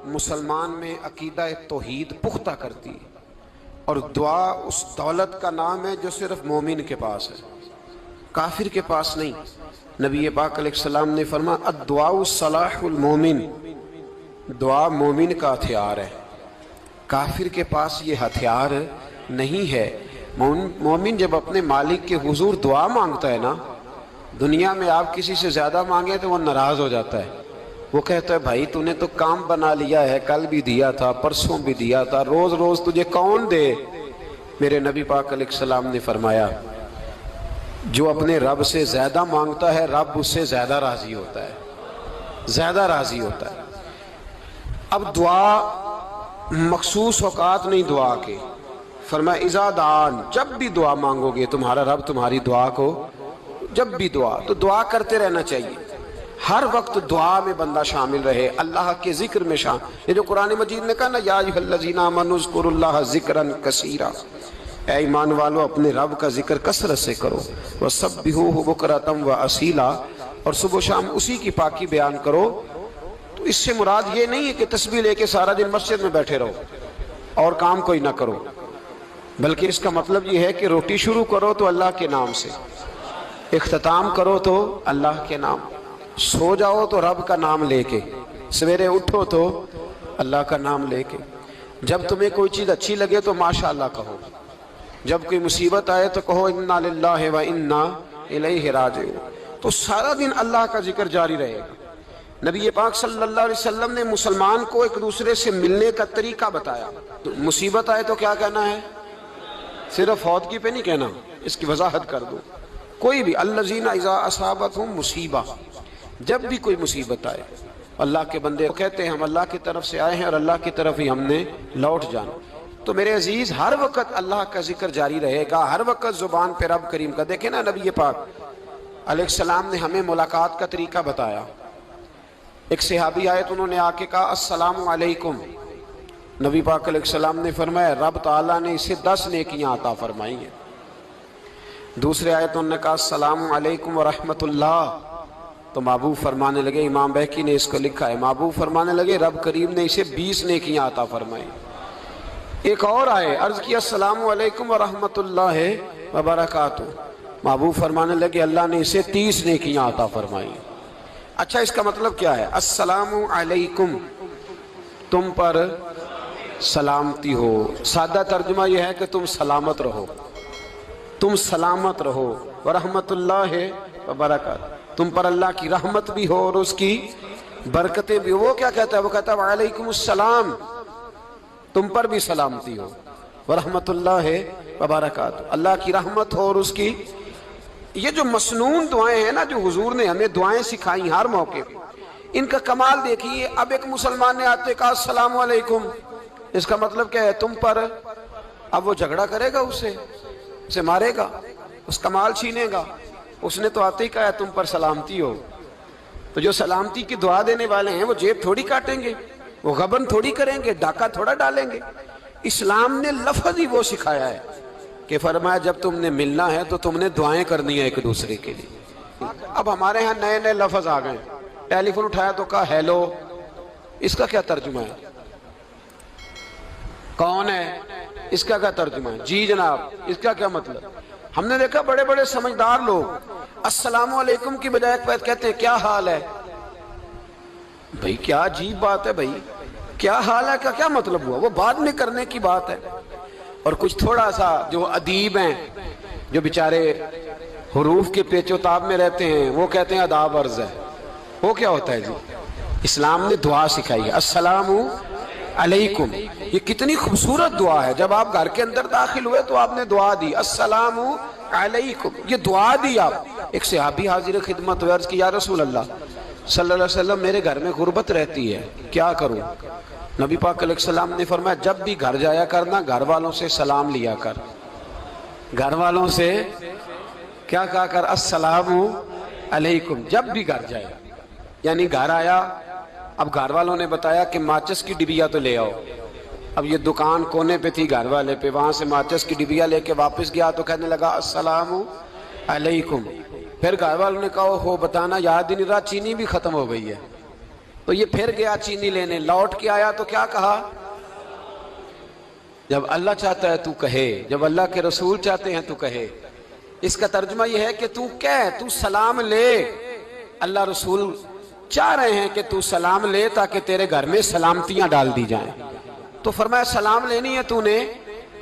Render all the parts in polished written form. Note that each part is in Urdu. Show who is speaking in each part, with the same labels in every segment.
Speaker 1: مسلمان میں عقیدہ توحید پختہ کرتی ہے، اور دعا اس دولت کا نام ہے جو صرف مومن کے پاس ہے، کافر کے پاس نہیں۔ نبی پاک علیہ السلام نے فرمایا الدعاء صلاح المومن، دعا مومن کا ہتھیار ہے، کافر کے پاس یہ ہتھیار نہیں ہے۔ مومن جب اپنے مالک کے حضور دعا مانگتا ہے نا، دنیا میں آپ کسی سے زیادہ مانگے تو وہ ناراض ہو جاتا ہے، وہ کہتا ہے بھائی تو نے تو کام بنا لیا ہے، کل بھی دیا تھا، پرسوں بھی دیا تھا، روز روز تجھے کون دے؟ میرے نبی پاک علیہ السلام نے فرمایا جو اپنے رب سے زیادہ مانگتا ہے رب اس سے زیادہ راضی ہوتا ہے، زیادہ راضی ہوتا ہے۔ اب دعا مخصوص اوقات نہیں دعا کے، فرمایا اذا دعان، جب بھی دعا مانگو گے تمہارا رب تمہاری دعا کو، جب بھی دعا تو دعا کرتے رہنا چاہیے، ہر وقت دعا میں بندہ شامل رہے، اللہ کے ذکر میں شامل۔ یہ جو قرآن مجید نے کہا نا یا ایھا الذین آمنوا اذکروا اللہ ذکرا کثیرا، اے ایمان والو اپنے رب کا ذکر کثرت سے کرو، وسبحوہ بکرۃ واصیلا، اور صبح و شام اسی کی پاکی بیان کرو۔ تو اس سے مراد یہ نہیں ہے کہ تسبیح لے کے سارا دن مسجد میں بیٹھے رہو اور کام کوئی نہ کرو، بلکہ اس کا مطلب یہ ہے کہ روٹی شروع کرو تو اللہ کے نام سے، اختتام کرو تو اللہ کے نام، سو جاؤ تو رب کا نام لے کے، سویرے اٹھو تو اللہ کا نام لے کے، جب تمہیں کوئی چیز اچھی لگے تو ماشاءاللہ کہو، جب کوئی مصیبت آئے تو کہو انا للہ و انا الیہ راجعون۔ تو سارا دن اللہ کا ذکر جاری رہے گا۔ نبی پاک صلی اللہ علیہ وسلم نے مسلمان کو ایک دوسرے سے ملنے کا طریقہ بتایا۔ مصیبت آئے تو کیا کہنا ہے؟ صرف فوتگی پہ نہیں کہنا، اس کی وضاحت کر دو۔ کوئی بھی الذین اذا اصابتہم مصیبہ، جب بھی کوئی مصیبت آئے، اللہ کے بندے کہتے ہیں ہم اللہ کی طرف سے آئے ہیں اور اللہ کی طرف ہی ہم نے لوٹ جانا۔ تو میرے عزیز ہر وقت اللہ کا ذکر جاری رہے گا، ہر وقت زبان پہ رب کریم کا۔ دیکھیں نا نبی پاک علیہ السلام نے ہمیں ملاقات کا طریقہ بتایا۔ ایک صحابی آئے تو انہوں نے آ کے کہا السلام علیکم، نبی پاک علیہ السلام نے فرمایا رب تعالیٰ نے اسے 10 نیکیاں عطا فرمائی ہیں۔ دوسرے آئے تو انہوں نے کہا السلام علیکم ورحمۃ اللہ، تو محبوب فرمانے لگے، امام بہقی نے اس کو لکھا ہے، محبوب فرمانے لگے رب کریم نے اسے 20 نیکیاں عطا فرمائی۔ ایک اور آئے، عرض کیا السلام علیکم ورحمۃ اللہ وبرکاتہ، محبوب فرمانے لگے اللہ نے اسے 30 نیکیاں عطا فرمائی۔ اچھا اس کا مطلب کیا ہے؟ السلام علیکم، تم پر سلامتی ہو، سادہ ترجمہ یہ ہے کہ تم سلامت رہو، تم سلامت رہو، ورحمۃ اللہ وبرکاتہ، تم پر اللہ کی رحمت بھی ہو اور اس کی برکتیں بھی ہو۔ وہ کیا کہتا ہے؟ وہ کہتا ہے وعلیکم السلام، تم پر بھی سلامتی ہو، ورحمۃ اللہ وبرکاتہ، اللہ کی رحمت ہو اور اس کی۔ یہ جو مسنون دعائیں ہیں نا جو حضور نے ہمیں دعائیں سکھائیں ہر موقع پہ، ان کا کمال دیکھیے۔ اب ایک مسلمان نے آتے کہا السلام علیکم، اس کا مطلب کیا ہے؟ تم پر۔ اب وہ جھگڑا کرے گا اس سے، اسے مارے گا، اس کا مال چھینے گا؟ اس نے تو آتے ہی کہا ہے تم پر سلامتی ہو۔ تو جو سلامتی کی دعا دینے والے ہیں وہ جیب تھوڑی کاٹیں گے، وہ غبن تھوڑی کریں گے، ڈاکہ تھوڑا ڈالیں گے۔ اسلام نے لفظ ہی وہ سکھایا ہے کہ فرمایا جب تم نے ملنا ہے تو تم نے دعائیں کرنی ہیں ایک دوسرے کے لیے۔ اب ہمارے ہاں نئے نئے لفظ آ گئے، ٹیلی فون اٹھایا تو کہا ہیلو، اس کا کیا ترجمہ ہے؟ کون ہے؟ اس کا کیا ترجمہ ہے؟ جی جناب، اس کا کیا مطلب؟ ہم نے دیکھا بڑے بڑے سمجھدار لوگ السلام علیکم کی بجائے کہتے ہیں کیا حال ہے؟ بھئی کیا عجیب بات ہے، بھئی کیا حال ہے کا کیا مطلب ہوا؟ وہ بعد میں کرنے کی بات ہے۔ اور کچھ تھوڑا سا جو ادیب ہیں، جو بیچارے حروف کے پیچ و تاب میں رہتے ہیں، وہ کہتے ہیں آداب عرض ہے۔ وہ کیا ہوتا ہے جی؟ اسلام نے دعا سکھائی ہے السلام علیکم، یہ کتنی خوبصورت دعا ہے۔ جب آپ گھر کے اندر داخل ہوئے تو آپ نے دعا دی السلام علیکم، یہ دعا دی آپ۔ ایک صحابی حاضر خدمت ہوئے، عرض کی یا رسول اللہ صلی اللہ علیہ وسلم میرے گھر میں غربت رہتی ہے، کیا کروں؟ نبی پاک علیہ السلام نے فرمایا جب بھی گھر جایا کرنا گھر والوں سے سلام لیا کر، گھر والوں سے کیا کہا کر؟ السلام علیکم، جب بھی گھر جائے۔ یعنی گھر آیا، اب گھر والوں نے بتایا کہ ماچس کی ڈبیا تو لے آؤ۔ اب یہ دکان کونے پہ تھی گھر والے پہ، وہاں سے ماچس کی ڈبیا لے کے واپس گیا تو کہنے لگا السلام علیکم۔ پھر گھر والوں نے کہا ہو بتانا یاد ہی نہیں رہا، چینی بھی ختم ہو گئی ہے۔ تو یہ پھر گیا چینی لینے، لوٹ کے آیا تو کیا کہا؟ جب اللہ چاہتا ہے تو کہے، جب اللہ کے رسول چاہتے ہیں تو کہے۔ اس کا ترجمہ یہ ہے کہ تو کہہ، تو سلام لے۔ اللہ رسول چاہ رہے ہیں کہ تو سلام لے تاکہ تیرے گھر میں سلامتیاں ڈال دی جائیں۔ تو فرمایا سلام لینی ہے تو نے،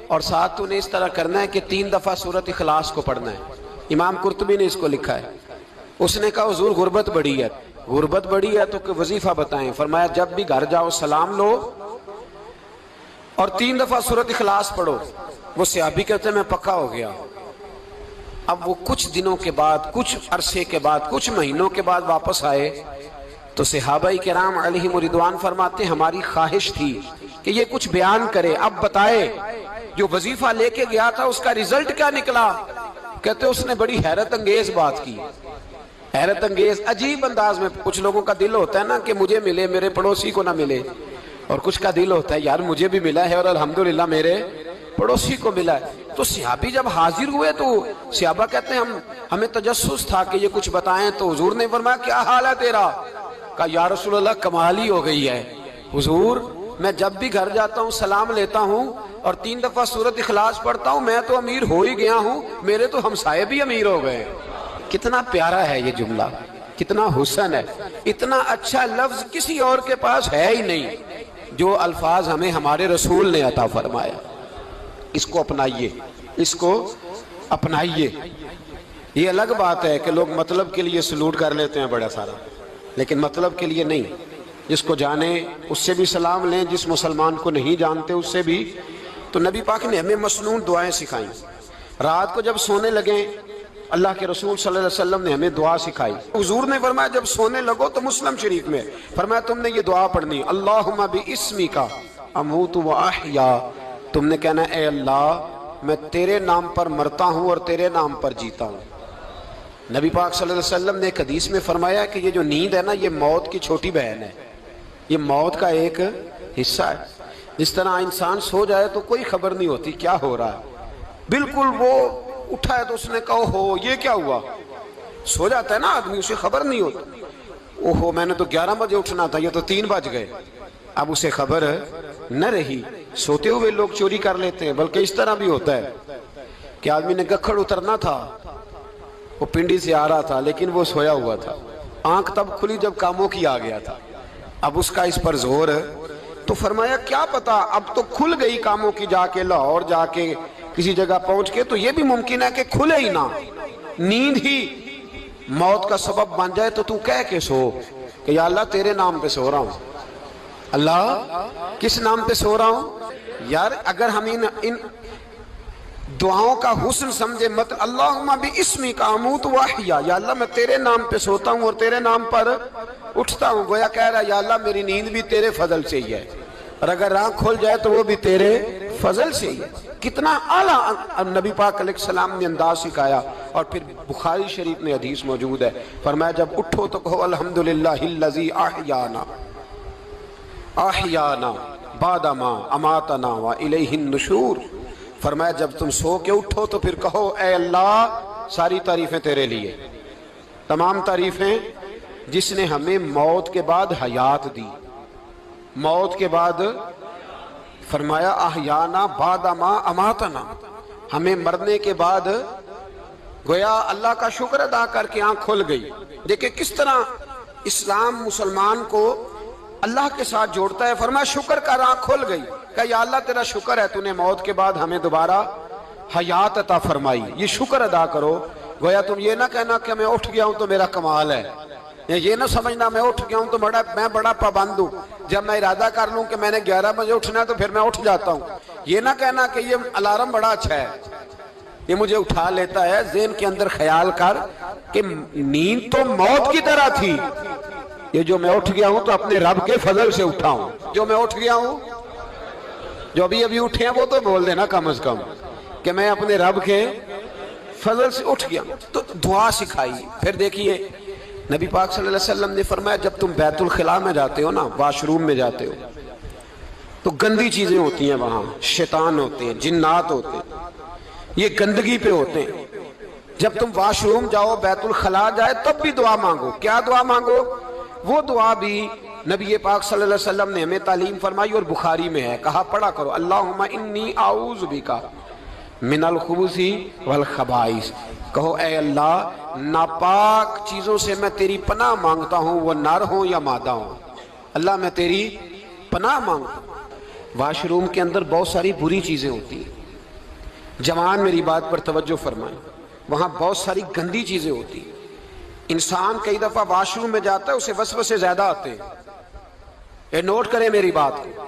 Speaker 1: اور ساتھ تو نے اس طرح کرنا ہے کہ 3 دفعہ سورۃ اخلاص کو پڑھنا ہے۔ امام قرطبی نے اس کو لکھا ہے۔ اس نے کہا حضور غربت بڑی ہے، غربت بڑی ہے تو کہ وظیفہ بتائیں۔ فرمایا جب بھی گھر جاؤ سلام لو اور 3 دفعہ سورۃ اخلاص پڑھو۔ وہ صحابی کہتے ہیں میں پکا ہو گیا۔ اب وہ کچھ دنوں کے بعد، کچھ عرصے کے بعد، کچھ مہینوں کے بعد واپس آئے تو صحابہ کرام علیہم رضوان فرماتے ہماری خواہش تھی کہ یہ کچھ بیان کرے، اب بتائے جو وظیفہ لے کے گیا تھا اس کا رزلٹ کیا نکلا؟ کہتے اس نے بڑی حیرت انگیز بات کی، حیرت انگیز عجیب انداز میں۔ کچھ لوگوں کا دل ہوتا ہے نا کہ مجھے ملے میرے پڑوسی کو نہ ملے، اور کچھ کا دل ہوتا ہے یار مجھے بھی ملا ہے اور الحمدللہ میرے پڑوسی کو ملا ہے۔ تو صحابی جب حاضر ہوئے تو صحابہ کہتے ہیں ہمیں تجسس تھا کہ یہ کچھ بتائیں، تو حضور نے فرمایا کیا حال ہے تیرا؟ کہا یا رسول اللہ کمال ہی ہو گئی ہے حضور، میں جب بھی گھر جاتا ہوں سلام لیتا ہوں اور 3 دفعہ سورۃ اخلاص پڑھتا ہوں، میں تو امیر ہو ہی گیا ہوں، میرے تو ہمسائے بھی امیر ہو گئے۔ کتنا پیارا ہے یہ جملہ، کتنا حسن ہے، اتنا اچھا لفظ کسی اور کے پاس ہے ہی نہیں جو الفاظ ہمیں ہمارے رسول نے عطا فرمایا۔ اس کو اپنائیے، اس کو اپنائیے۔ یہ الگ بات ہے کہ لوگ مطلب کے لیے سلوٹ کر لیتے ہیں بڑا سارا، لیکن مطلب کے لیے نہیں۔ جس کو جانے اس سے بھی سلام لیں، جس مسلمان کو نہیں جانتے اس سے بھی۔ تو نبی پاک نے ہمیں مسنون دعائیں سکھائیں۔ رات کو جب سونے لگیں اللہ کے رسول صلی اللہ علیہ وسلم نے ہمیں دعا سکھائی۔ حضور نے فرمایا جب سونے لگو تو مسلم شریف میں فرمایا تم نے یہ دعا پڑھنی، اللہم باسمک اموت و احیا۔ تم نے کہنا اے اللہ میں تیرے نام پر مرتا ہوں اور تیرے نام پر جیتا ہوں۔ نبی پاک صلی اللہ علیہ وسلم نے ایک حدیث میں فرمایا کہ یہ جو نیند ہے نا یہ موت کی چھوٹی بہن ہے، یہ موت کا ایک حصہ ہے۔ جس طرح انسان سو جائے تو کوئی خبر نہیں ہوتی کیا ہو رہا ہے، بالکل وہ اٹھا ہے تو اس نے کہا ہو یہ کیا ہوا، سو جاتا ہے نا آدمی اسے خبر نہیں ہوتی، اوہو میں نے تو 11 بجے اٹھنا تھا یہ تو 3 بج گئے، اب اسے خبر نہ رہی۔ سوتے ہوئے لوگ چوری کر لیتے ہیں، بلکہ اس طرح بھی ہوتا ہے کہ آدمی نے گکھڑ اترنا تھا، وہ پنڈی سے آ رہا تھا لیکن وہ سویا ہوا تھا، آنکھ تب کھلی جب کاموں کی آ گیا تھا، اب اس کا اس پر زور تو فرمایا کیا پتا اب تو کھل گئی کاموں کی، جا کے لاہور جا کے کسی جگہ پہنچ کے تو یہ بھی ممکن ہے کہ کھلے ہی نہ، نیند ہی موت کا سبب بن جائے۔ تو کہہ کے سو کہ یا اللہ تیرے نام پہ سو رہا ہوں۔ اللہ کس نام پہ سو رہا ہوں؟ یار اگر ہم ان دعاؤں کا حسن سمجھے مت، اللہم باسمک اموت و احیا، یا اللہ میں تیرے نام پہ سوتا ہوں اور تیرے نام پر اٹھتا ہوں، گویا کہہ رہا یا اللہ میری نیند بھی تیرے فضل سے ہی ہے، اور اگر آنکھ کھل جائے تو وہ بھی تیرے فضل سے ہی ہے۔ کتنا اعلیٰ نبی پاک علیہ السلام نے انداز سکھایا۔ اور پھر بخاری شریف میں حدیث موجود ہے، فرمایا جب اٹھو تو کہو الحمدللہ الذی احیانا احیانا بعد ما اماتنا والیہ النشور۔ فرمایا جب تم سو کے اٹھو تو پھر کہو اے اللہ ساری تعریفیں تیرے لیے، تمام تعریفیں جس نے ہمیں موت کے بعد حیات دی، موت کے بعد فرمایا احیانا بعد ما اماتنا، ہمیں مرنے کے بعد گویا اللہ کا شکر ادا کر کے آنکھ کھل گئی۔ دیکھیں کس طرح اسلام مسلمان کو اللہ کے ساتھ جوڑتا ہے۔ فرمایا شکر کر، آنکھ کھل گئی، کہ یا اللہ تیرا شکر ہے تو نے موت کے بعد ہمیں دوبارہ حیات عطا فرمائی، یہ شکر ادا کرو۔ گویا تم یہ نہ کہنا کہ میں اٹھ گیا ہوں تو میرا کمال ہے، یہ نہ سمجھنا میں اٹھ گیا ہوں تو میں بڑا پابند ہوں، جب میں ارادہ کر لوں کہ میں نے 11 بجے اٹھنا ہے تو پھر میں اٹھ جاتا ہوں۔ یہ نہ کہنا کہ یہ الارم بڑا اچھا ہے، یہ مجھے اٹھا لیتا ہے۔ ذہن کے اندر خیال کر کہ نیند تو موت کی طرح تھی، یہ جو میں اٹھ گیا ہوں تو اپنے رب کے فضل سے اٹھا ہوں، جو میں اٹھ گیا ہوں، جو ابھی اٹھے ہیں وہ تو بول دینا کم از کم کہ میں اپنے رب کے فضل سے اٹھ گیا۔ تو دعا سکھائی۔ پھر دیکھیے نبی پاک صلی اللہ علیہ وسلم نے فرمایا جب تم بیت الخلاء میں جاتے ہو نا، واش روم میں جاتے ہو تو گندی چیزیں ہوتی ہیں، وہاں شیطان ہوتے ہیں، جنات ہوتے ہیں، یہ گندگی پہ ہوتے ہیں۔ جب تم واش روم جاؤ، بیت الخلاء جائے، تب بھی دعا مانگو۔ کیا دعا مانگو؟ وہ دعا بھی نبی پاک صلی اللہ علیہ وسلم نے ہمیں تعلیم فرمائی اور بخاری میں ہے، کہا پڑھا کرو اللہم انی اعوذ بکا من الخبث والخبائث، کہو اے اللہ ناپاک چیزوں سے میں تیری پناہ مانگتا ہوں، وہ نر ہوں یا مادہ ہوں، اللہ میں تیری پناہ مانگتا ہوں۔ واش روم کے اندر بہت ساری بری چیزیں ہوتی ہیں، جوان میری بات پر توجہ فرمائیں، وہاں بہت ساری گندی چیزیں ہوتی ہیں۔ انسان کئی دفعہ واش روم میں جاتا ہے، اسے وسوسے زیادہ آتے ہیں، یہ نوٹ کریں میری بات کو۔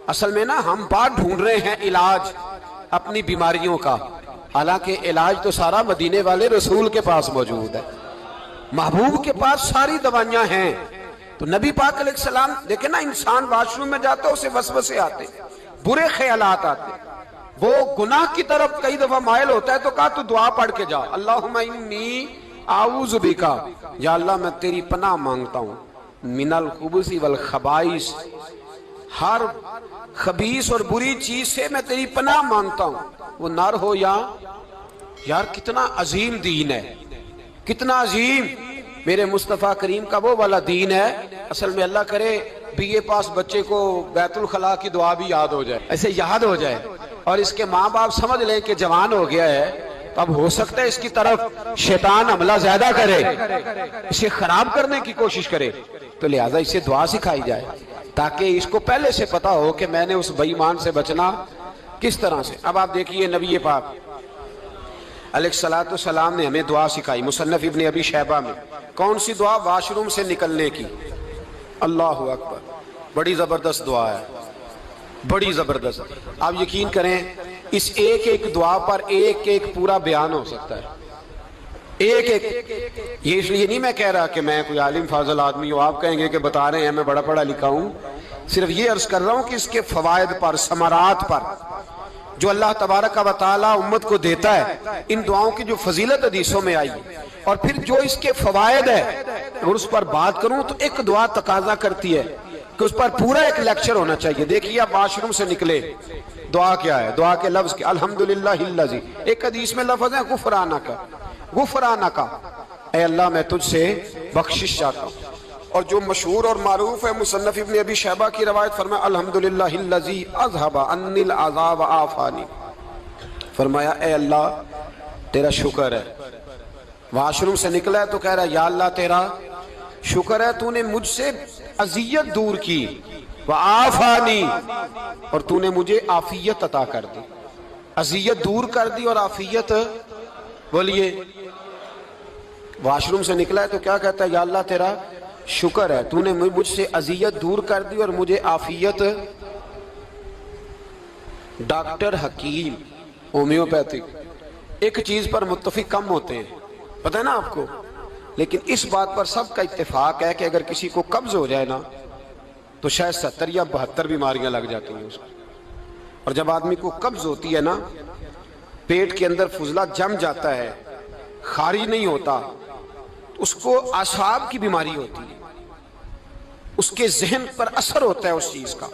Speaker 1: اصل میں نا ہم بات ڈھونڈ رہے ہیں علاج اپنی بیماریوں کا، حالانکہ علاج تو سارا مدینے والے رسول کے پاس موجود ہے، محبوب کے پاس ساری دوائیاں ہیں۔ تو نبی پاک علیہ السلام دیکھیں نا، انسان واش روم میں جاتا ہے اسے وسوسے آتے، برے خیالات آتے، وہ گناہ کی طرف کئی دفعہ مائل ہوتا ہے، تو کہا تو دعا پڑھ کے جا اللہم انی اعوذ بکا، یا اللہ میں تیری پناہ مانگتا ہوں من الخبث والخبائث، ہر خبیث اور بری چیز سے میں تیری پناہ مانگتا ہوں، وہ نر ہو یا یار کتنا عظیم دین ہے، کتنا عظیم میرے مصطفیٰ کریم کا وہ والا دین ہے۔ اصل میں اللہ کرے بی اے پاس بچے کو بیت الخلاء کی دعا بھی یاد ہو جائے، ایسے یاد ہو جائے، اور اس کے ماں باپ سمجھ لیں کہ جوان ہو گیا ہے، تو اب ہو سکتا ہے اس کی طرف شیطان حملہ زیادہ کرے، اسے خراب کرنے کی کوشش کرے، تو لہٰذا اسے دعا سکھائی جائے تاکہ اس کو پہلے سے پتا ہو کہ میں نے اس بے ایمان سے بچنا کس طرح سے۔ اب آپ دیکھیے نبی پاک علیہ السلام نے ہمیں دعا سکھائی، مصنف ابن ابی شیبہ میں۔ کون سی دعا؟ واش روم سے نکلنے کی۔ اللہ اکبر، بڑی زبردست دعا ہے، بڑی زبردست۔ آپ یقین کریں اس ایک ایک دعا پر ایک ایک پورا بیان ہو سکتا ہے، ایک ایک۔ یہ اس لیے نہیں میں کہہ رہا کہ میں کوئی عالم فاضل آدمی ہوں، آپ کہیں گے کہ بتا رہے ہیں میں بڑا پڑھا لکھا ہوں، صرف یہ عرض کر رہا ہوں کہ اس کے فوائد پر، ثمرات پر جو اللہ تبارک و تعالی امت کو دیتا ہے، ان دعاؤں کی جو فضیلت حدیثوں میں آئی، اور پھر جو اس کے فوائد ہے، اگر اس پر بات کروں تو ایک دعا تقاضا کرتی ہے کہ اس پر پورا ایک لیکچر ہونا چاہیے۔ دیکھیے آپ واش روم سے نکلے، دعا کیا ہے؟ دعا کے لفظ کیا؟ الحمدللہ الذی، ایک حدیث میں لفظ ہے غفرانک، غفرانک، اے اللہ میں تجھ سے بخشش چاہتا ہوں۔ اور جو مشہور اور معروف ہے مصنف ابن ابی شیبہ کی روایت، فرمایا الحمدللہ الذی اذھب عنی العذاب وعافانی، فرمایا اے اللہ تیرا شکر ہے۔ واش روم سے نکلا ہے تو کہہ رہا ہے یا اللہ تیرا شکر ہے، تو نے مجھ سے اذیت دور کی، وعافانی، اور تو نے مجھے عافیت عطا کر دی، اذیت دور کر دی اور عافیت۔ بولیے، واش روم سے نکلا ہے تو کیا کہتا ہے؟ یا اللہ تیرا شکر ہے، تو نے مجھ سے اذیت دور کر دی اور مجھے عافیت۔ ڈاکٹر حکیم ہومیوپیتھک ایک چیز پر متفق کم ہوتے ہیں، پتہ ہے نا آپ کو، لیکن اس بات پر سب کا اتفاق ہے کہ اگر کسی کو قبض ہو جائے نا تو شاید 70 یا 72 بیماریاں لگ جاتی ہیں اس کو۔ اور جب آدمی کو قبض ہوتی ہے نا، پیٹ کے اندر فضلہ جم جاتا ہے، خارج نہیں ہوتا، اس کو اعصاب کی بیماری ہوتی ہے، اس کے ذہن پر اثر ہوتا ہے اس چیز کا۔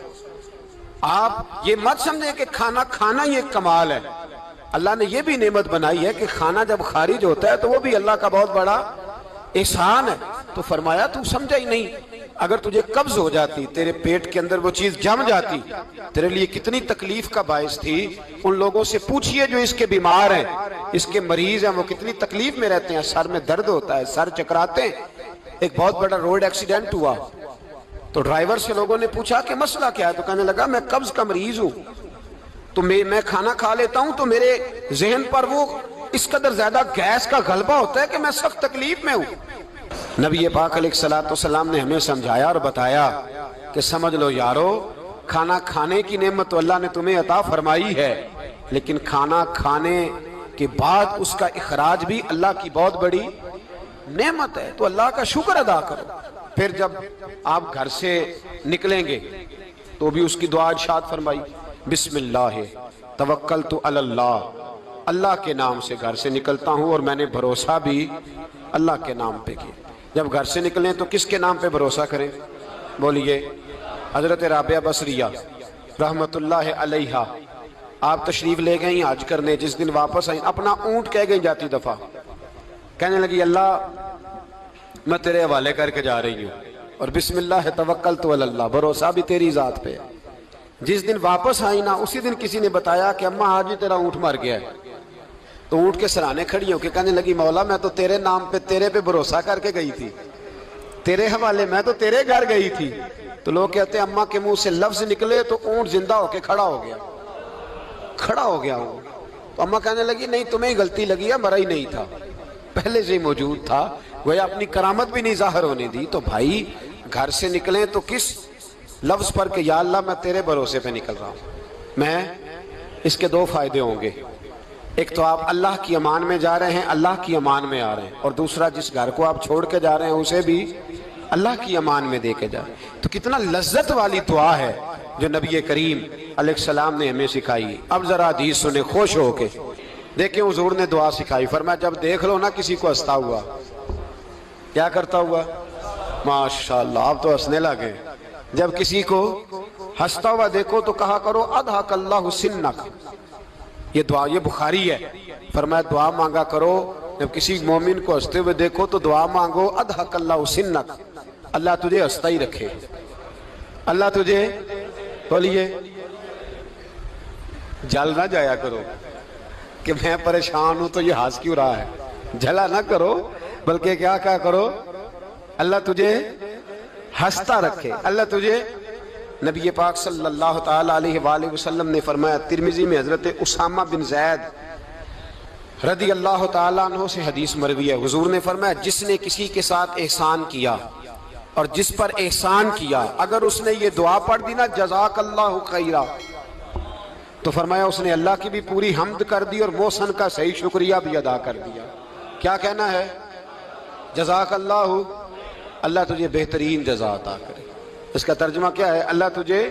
Speaker 1: آپ یہ مت سمجھیں کہ کھانا کھانا یہ ایک کمال ہے، اللہ نے یہ بھی نعمت بنائی ہے کہ کھانا جب خارج ہوتا ہے تو وہ بھی اللہ کا بہت بڑا احسان ہے۔ تو فرمایا تو سمجھا ہی نہیں، اگر تجھے قبض ہو جاتی، تیرے پیٹ کے اندر وہ چیز جم جاتی، تیرے لیے کتنی تکلیف کا باعث تھی۔ ان لوگوں سے پوچھئے جو اس کے بیمار ہیں، اس کے مریض ہیں، وہ کتنی تکلیف میں رہتے ہیں، سر میں درد ہوتا ہے، سر چکراتے ہیں۔ ایک بہت بڑا روڈ ایکسیڈنٹ ہوا تو ڈرائیور سے لوگوں نے پوچھا کہ مسئلہ کیا ہے، تو کہنے لگا میں قبض کا مریض ہوں، تو میں کھانا کھا لیتا ہوں تو میرے ذہن پر وہ اس قدر زیادہ گیس کا غلبہ ہوتا ہے کہ میں سخت تکلیف میں ہوں۔ نبی پاک علیہ السلام نے ہمیں سمجھایا اور بتایا کہ سمجھ لو یارو، کھانا کھانے کی نعمت تو اللہ نے تمہیں عطا فرمائی ہے، لیکن کھانا کھانے کے بعد اس کا اخراج بھی اللہ کی بہت بڑی نعمت ہے، تو اللہ کا شکر ادا کرو۔ پھر جب آپ گھر سے نکلیں گے تو بھی اس کی دعا ارشاد فرمائی، بسم اللہ توکلت علی اللہ، اللہ کے نام سے گھر سے نکلتا ہوں اور میں نے بھروسہ بھی اللہ کے نام پہ کیا۔ جب گھر سے نکلیں تو کس کے نام پہ بھروسہ کریں؟ بولیے، حضرت رابعہ بصریہ رحمت اللہ علیہا، آپ تشریف لے گئیں حج کرنے، جس دن واپس آئیں اپنا اونٹ کہہ گئی جاتی دفعہ، کہنے لگی اللہ میں تیرے حوالے کر کے جا رہی ہوں، اور بسم اللہ توکلت علی اللہ، بھروسہ بھی تیری ذات پہ ہے۔ جس دن واپس آئی نا اسی دن کسی نے بتایا کہ اماں آج ہی تیرا اونٹ مر گیا ہے، تو اونٹ کے سرانے کھڑی ہو کے کہنے لگی مولا میں تو تیرے نام پہ تیرے پہ بھروسہ کر کے گئی تھی، تیرے حوالے میں تو تیرے گھر گئی تھی۔ تو لوگ کہتے ہیں اماں کے منہ سے لفظ نکلے تو اونٹ زندہ ہو کے کھڑا ہو گیا، کھڑا ہو گیا اونٹ۔ تو اماں کہنے لگی نہیں تمہیں غلطی لگی ہے، مرا ہی نہیں تھا، پہلے سے ہی موجود تھا، گویا اپنی کرامت بھی نہیں ظاہر ہونے دی۔ تو بھائی گھر سے نکلیں تو کس لفظ پر کہ یا اللہ میں تیرے بھروسے پہ نکل رہا ہوں، میں اس کے دو فائدے ہوں گے، ایک تو آپ اللہ کی امان میں جا رہے ہیں، اللہ کی امان میں آ رہے ہیں، اور دوسرا جس گھر کو آپ چھوڑ کے جا رہے ہیں اسے بھی اللہ کی امان میں دے کے جائیں۔ تو کتنا لذت والی دعا ہے جو نبی کریم علیہ السلام نے ہمیں سکھائی۔ اب ذرا حدیث سنیں خوش ہو کے، دیکھیں حضور نے دعا سکھائی، فرمایا جب دیکھ لو نا کسی کو ہنستا ہوا، کیا کرتا ہوا؟ ماشاءاللہ آپ تو ہنسنے لگے۔ جب کسی کو ہنستا ہوا دیکھو تو کہا کرو اضحک اللہ سنک، یہ دعا یہ بخاری ہے، فرمایا دعا مانگا کرو جب کسی مومن کو ہنستے ہوئے دیکھو تو دعا مانگو اضحک اللہ سنک، اللہ تجھے ہنستا ہی رکھے، اللہ تجھے، بولیے، جل نہ جایا کرو کہ میں پریشان ہوں تو یہ ہنس کیوں رہا ہے، جھلا نہ کرو، بلکہ کیا کہا کرو اللہ تجھے ہنستا رکھے، اللہ تجھے۔ نبی پاک صلی اللہ تعالی علیہ وآلہ وسلم نے فرمایا، ترمذی میں حضرت اسامہ بن زید رضی اللہ تعالیٰ عنہ سے حدیث مروی ہے، حضور نے فرمایا جس نے کسی کے ساتھ احسان کیا اور جس پر احسان کیا، اگر اس نے یہ دعا پڑھ دی نا جزاک اللہ خیرہ، تو فرمایا اس نے اللہ کی بھی پوری حمد کر دی اور محسن کا صحیح شکریہ بھی ادا کر دیا۔ کیا کہنا ہے؟ جزاک اللہ، اللہ تجھے بہترین جزا عطا کرے۔ اس کا ترجمہ کیا ہے؟ اللہ تجھے